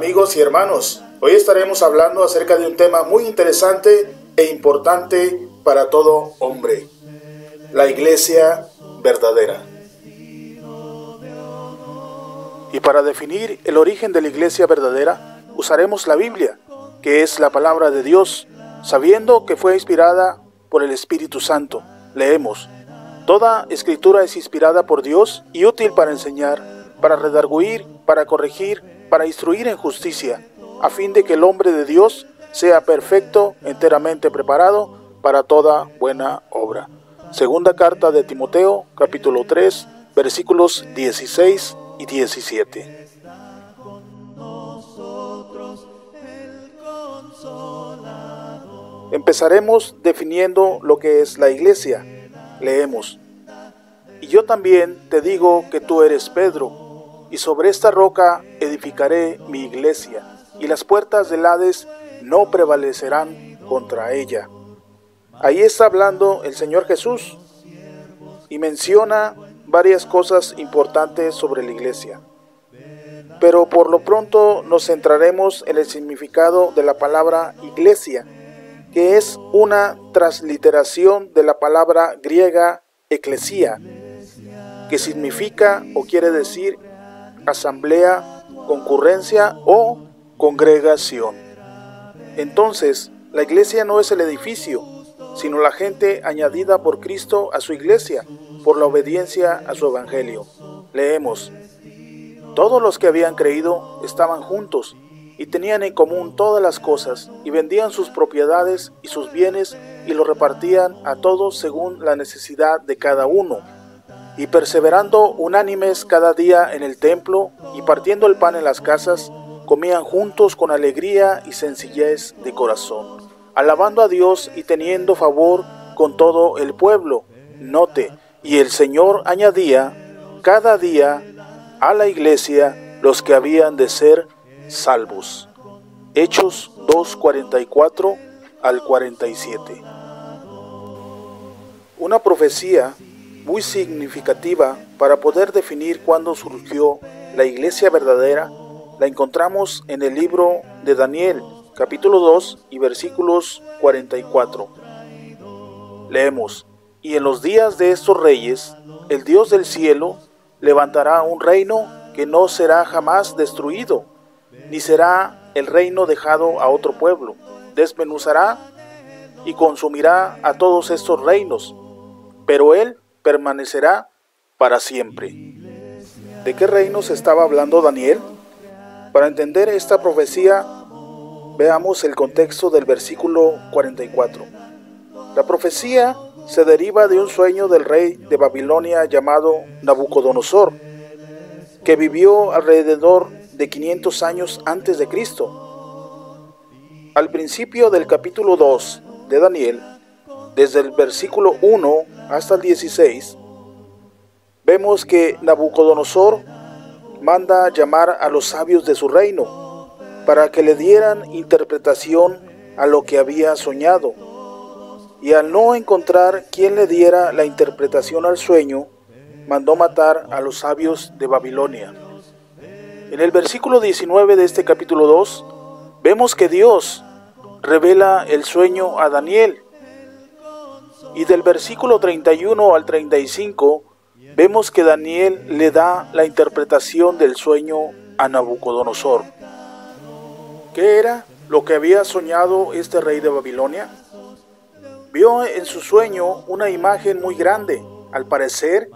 amigos y hermanos, hoy estaremos hablando acerca de un tema muy interesante e importante para todo hombre: la iglesia verdadera. Y para definir el origen de la iglesia verdadera, usaremos la Biblia, que es la palabra de Dios, sabiendo que fue inspirada por el Espíritu Santo. Leemos: toda escritura es inspirada por Dios y útil para enseñar, para redarguir, para corregir, para instruir en justicia, a fin de que el hombre de Dios sea perfecto, enteramente preparado para toda buena obra. Segunda carta de Timoteo, capítulo 3, versículos 16 y 17. Empezaremos definiendo lo que es la iglesia. Leemos: y yo también te digo que tú eres Pedro, y sobre esta roca edificaré mi iglesia, y las puertas del Hades no prevalecerán contra ella. Ahí está hablando el Señor Jesús, y menciona varias cosas importantes sobre la iglesia. Pero por lo pronto nos centraremos en el significado de la palabra iglesia, que es una transliteración de la palabra griega eclesia, que significa o quiere decir asamblea, concurrencia o congregación. Entonces, la iglesia no es el edificio, sino la gente añadida por Cristo a su iglesia, por la obediencia a su evangelio. Leemos: todos los que habían creído estaban juntos y tenían en común todas las cosas, y vendían sus propiedades y sus bienes y los repartían a todos según la necesidad de cada uno. Y perseverando unánimes cada día en el templo y partiendo el pan en las casas, comían juntos con alegría y sencillez de corazón, alabando a Dios y teniendo favor con todo el pueblo. Note: y el Señor añadía cada día a la iglesia los que habían de ser salvos. Hechos 2:44 al 47. Una profecía muy significativa para poder definir cuándo surgió la iglesia verdadera la encontramos en el libro de Daniel, capítulo 2 y versículos 44. Leemos: y en los días de estos reyes, el Dios del cielo levantará un reino que no será jamás destruido, ni será el reino dejado a otro pueblo. Desmenuzará y consumirá a todos estos reinos, pero él permanecerá para siempre. ¿De qué reino se estaba hablando Daniel? Para entender esta profecía, veamos el contexto del versículo 44. La profecía se deriva de un sueño del rey de Babilonia llamado Nabucodonosor, que vivió alrededor de 500 años antes de Cristo. Al principio del capítulo 2 de Daniel, desde el versículo 1 hasta el 16, vemos que Nabucodonosor manda llamar a los sabios de su reino para que le dieran interpretación a lo que había soñado. Y al no encontrar quien le diera la interpretación al sueño, mandó matar a los sabios de Babilonia. En el versículo 19 de este capítulo 2, vemos que Dios revela el sueño a Daniel. Y del versículo 31 al 35, vemos que Daniel le da la interpretación del sueño a Nabucodonosor. ¿Qué era lo que había soñado este rey de Babilonia? Vio en su sueño una imagen muy grande, al parecer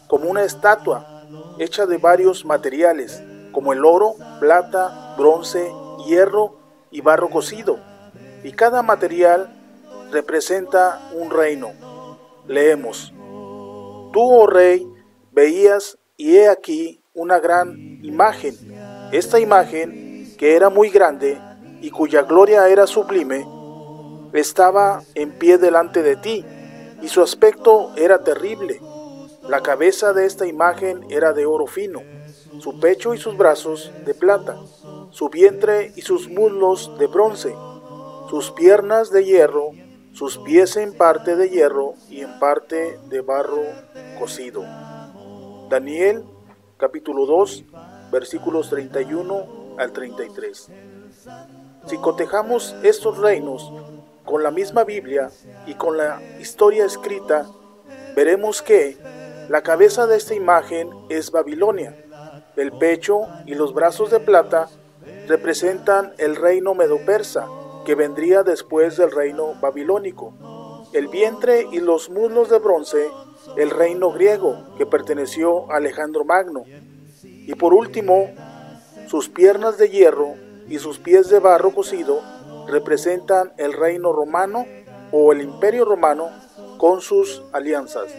como una estatua, hecha de varios materiales, como el oro, plata, bronce, hierro y barro cocido, y cada material representa un reino. Leemos: tú, oh rey, veías, y he aquí una gran imagen. Esta imagen, que era muy grande y cuya gloria era sublime, estaba en pie delante de ti, y su aspecto era terrible. La cabeza de esta imagen era de oro fino, su pecho y sus brazos de plata, su vientre y sus muslos de bronce, sus piernas de hierro, sus pies en parte de hierro y en parte de barro cocido. Daniel, capítulo 2, versículos 31 al 33. Si cotejamos estos reinos con la misma Biblia y con la historia escrita, veremos que la cabeza de esta imagen es Babilonia. El pecho y los brazos de plata representan el reino medo-persa, que vendría después del reino babilónico. El vientre y los muslos de bronce, el reino griego, que perteneció a Alejandro Magno. Y por último, sus piernas de hierro y sus pies de barro cocido representan el reino romano o el imperio romano con sus alianzas.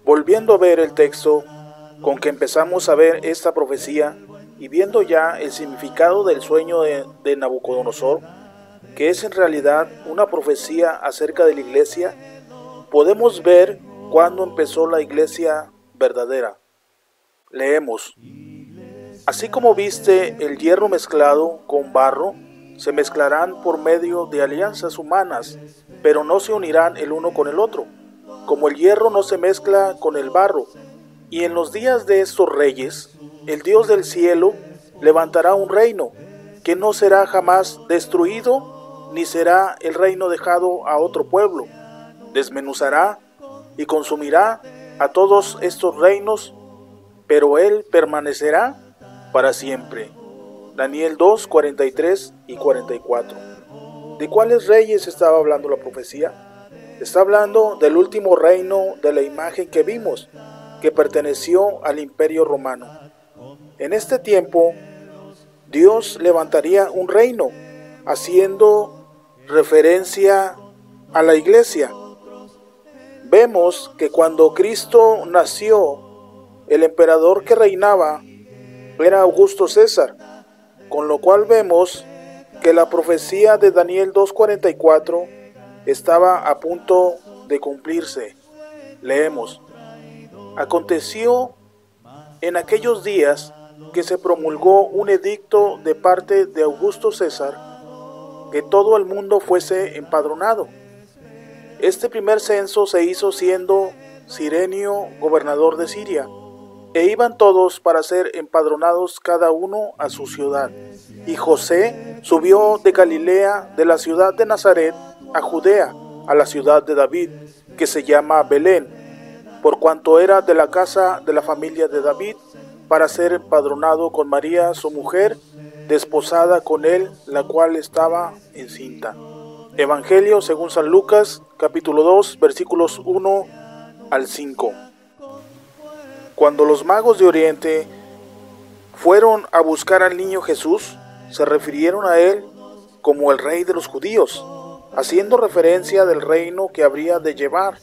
Volviendo a ver el texto con que empezamos a ver esta profecía y viendo ya el significado del sueño de Nabucodonosor, que es en realidad una profecía acerca de la iglesia, podemos ver cuándo empezó la iglesia verdadera. Leemos: así como viste el hierro mezclado con barro, se mezclarán por medio de alianzas humanas, pero no se unirán el uno con el otro, como el hierro no se mezcla con el barro. Y en los días de estos reyes, el Dios del cielo levantará un reino, que no será jamás destruido, ni será el reino dejado a otro pueblo. Desmenuzará y consumirá a todos estos reinos, pero él permanecerá para siempre. Daniel 2, 43 y 44. ¿De cuáles reyes estaba hablando la profecía? Está hablando del último reino de la imagen que vimos, que perteneció al imperio romano. En este tiempo, Dios levantaría un reino, haciendo referencia a la iglesia. Vemos que cuando Cristo nació, el emperador que reinaba era Augusto César, con lo cual vemos que la profecía de Daniel 2:44 estaba a punto de cumplirse. Leemos: aconteció en aquellos días que se promulgó un edicto de parte de Augusto César, que todo el mundo fuese empadronado. Este primer censo se hizo siendo Cirenio gobernador de Siria, e iban todos para ser empadronados cada uno a su ciudad. Y José subió de Galilea, de la ciudad de Nazaret, a Judea, a la ciudad de David, que se llama Belén, por cuanto era de la casa de la familia de David, para ser empadronado con María su mujer, desposada con él, la cual estaba encinta. Evangelio según San Lucas, capítulo 2, versículos 1 al 5. Cuando los magos de Oriente fueron a buscar al niño Jesús, se refirieron a él como el rey de los judíos, haciendo referencia del reino que habría de llevar.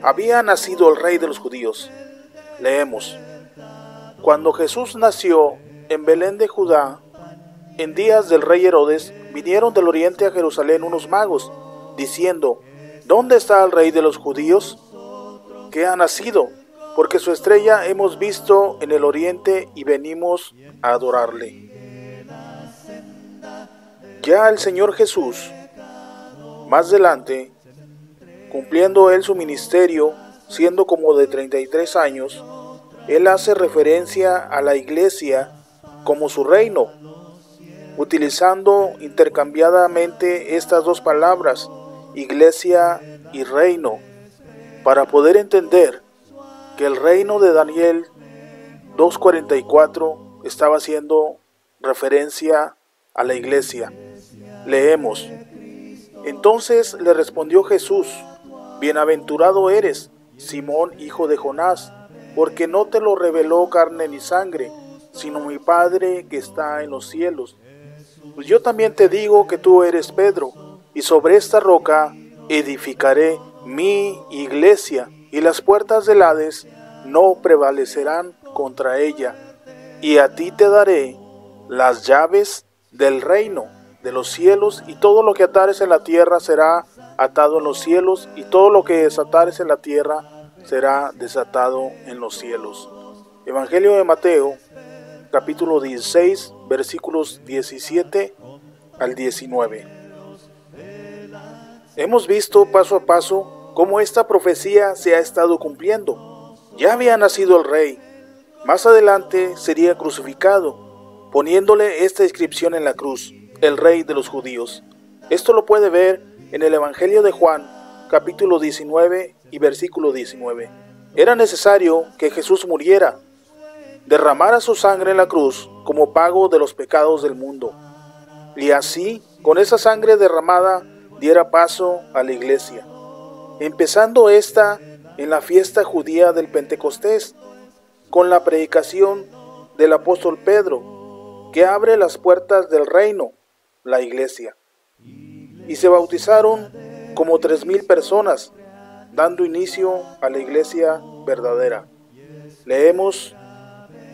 Había nacido el rey de los judíos. Leemos: cuando Jesús nació en Belén de Judá, en días del rey Herodes, vinieron del oriente a Jerusalén unos magos, diciendo: ¿dónde está el rey de los judíos? ¿Qué ha nacido? Porque su estrella hemos visto en el oriente y venimos a adorarle. Ya el Señor Jesús, más adelante, cumpliendo él su ministerio, siendo como de 33 años, él hace referencia a la iglesia como su reino, utilizando intercambiadamente estas dos palabras, iglesia y reino, para poder entender que el reino de Daniel 2:44 estaba haciendo referencia a la iglesia. Leemos: entonces le respondió Jesús: bienaventurado eres, Simón, hijo de Jonás, porque no te lo reveló carne ni sangre, sino mi Padre que está en los cielos. Pues yo también te digo que tú eres Pedro, y sobre esta roca edificaré mi iglesia, y las puertas del Hades no prevalecerán contra ella. Y a ti te daré las llaves del reino de los cielos, y todo lo que atares en la tierra será atado en los cielos, y todo lo que desatares en la tierra será desatado en los cielos. Evangelio de Mateo, capítulo 16, versículos 17 al 19. Hemos visto paso a paso cómo esta profecía se ha estado cumpliendo. Ya había nacido el rey, Más adelante sería crucificado, poniéndole esta inscripción en la cruz: el Rey de los Judíos. Esto lo puede ver en el Evangelio de Juan, capítulo 19 y versículo 19. Era necesario que Jesús muriera, derramara su sangre en la cruz como pago de los pecados del mundo, y así, con esa sangre derramada, diera paso a la iglesia, empezando esta en la fiesta judía del Pentecostés, con la predicación del apóstol Pedro, que abre las puertas del reino, la iglesia. Y se bautizaron como 3,000 personas, dando inicio a la iglesia verdadera. Leemos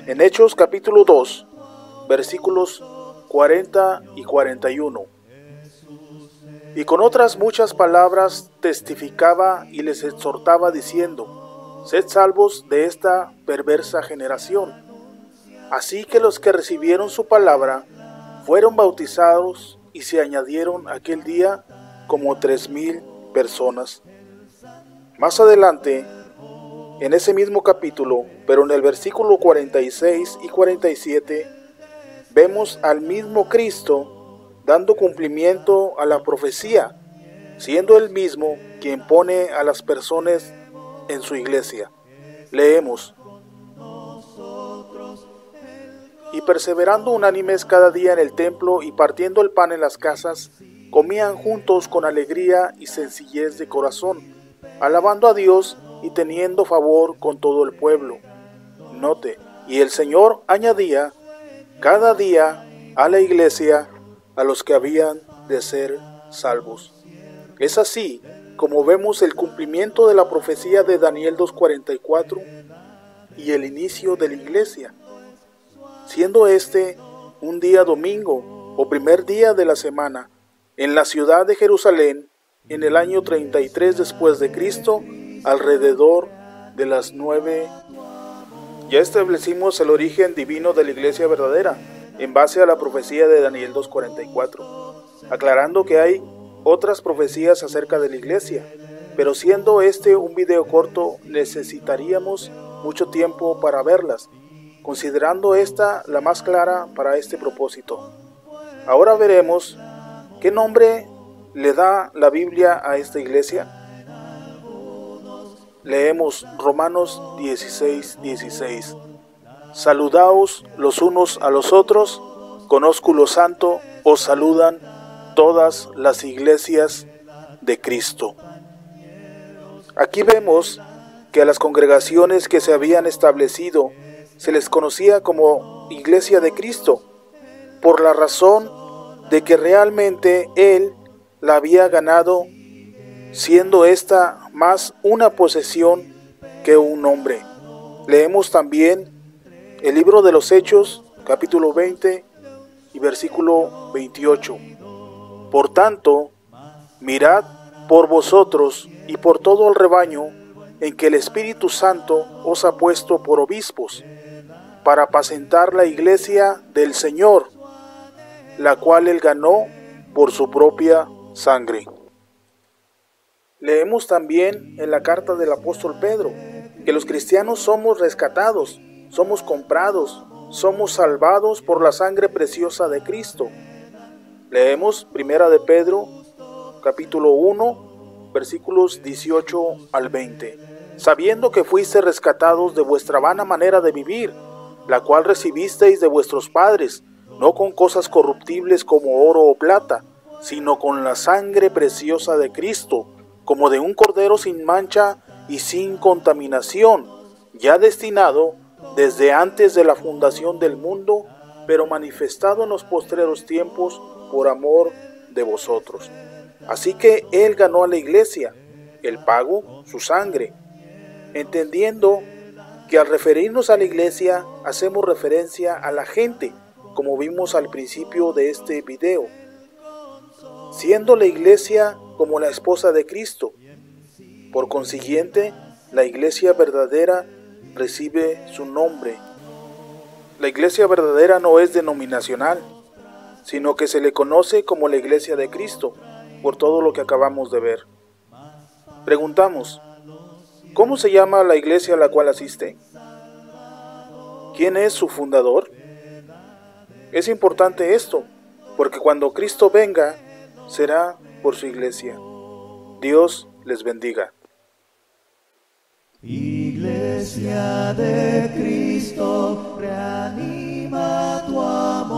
en Hechos capítulo 2, versículos 40 y 41. Y con otras muchas palabras testificaba y les exhortaba diciendo: sed salvos de esta perversa generación. Así que los que recibieron su palabra fueron bautizados y se añadieron aquel día como 3,000 personas. Más adelante, en ese mismo capítulo, pero en el versículo 46 y 47, vemos al mismo Cristo dando cumplimiento a la profecía, siendo él mismo quien pone a las personas en su iglesia. Leemos: y perseverando unánimes cada día en el templo y partiendo el pan en las casas, comían juntos con alegría y sencillez de corazón, alabando a Dios y teniendo favor con todo el pueblo. Note, y el Señor añadía cada día a la iglesia a los que habían de ser salvos. Es así como vemos el cumplimiento de la profecía de Daniel 2:44 y el inicio de la iglesia, siendo este un día domingo o primer día de la semana en la ciudad de Jerusalén en el año 33 después de Cristo, alrededor de las 9. Ya establecimos el origen divino de la iglesia verdadera en base a la profecía de Daniel 2:44, aclarando que hay otras profecías acerca de la iglesia, pero siendo este un video corto necesitaríamos mucho tiempo para verlas, considerando esta la más clara para este propósito. Ahora veremos qué nombre le da la Biblia a esta iglesia. Leemos Romanos 16:16. Saludaos los unos a los otros, con ósculo santo os saludan todas las iglesias de Cristo. Aquí vemos que a las congregaciones que se habían establecido se les conocía como Iglesia de Cristo, por la razón de que realmente Él la había ganado, siendo esta más una posesión que un nombre. Leemos también el libro de los Hechos, capítulo 20 y versículo 28. Por tanto, mirad por vosotros y por todo el rebaño en que el Espíritu Santo os ha puesto por obispos, para apacentar la iglesia del Señor, la cual Él ganó por su propia sangre. Leemos también en la carta del apóstol Pedro que los cristianos somos rescatados, somos comprados, somos salvados por la sangre preciosa de Cristo. Leemos Primera de Pedro, capítulo 1, versículos 18 al 20. Sabiendo que fuisteis rescatados de vuestra vana manera de vivir, la cual recibisteis de vuestros padres, no con cosas corruptibles como oro o plata, sino con la sangre preciosa de Cristo, como de un cordero sin mancha y sin contaminación, ya destinado desde antes de la fundación del mundo, pero manifestado en los postreros tiempos por amor de vosotros. Así que Él ganó a la iglesia, el pago, su sangre, entendiendo que al referirnos a la iglesia hacemos referencia a la gente, como vimos al principio de este video, siendo la iglesia como la esposa de Cristo. Por consiguiente, la iglesia verdadera recibe su nombre. La iglesia verdadera no es denominacional, sino que se le conoce como la iglesia de Cristo, por todo lo que acabamos de ver. Preguntamos, ¿cómo se llama la iglesia a la cual asiste? ¿Quién es su fundador? Es importante esto, porque cuando Cristo venga, será por su iglesia. Dios les bendiga. Iglesia de Cristo, reanima tu amor.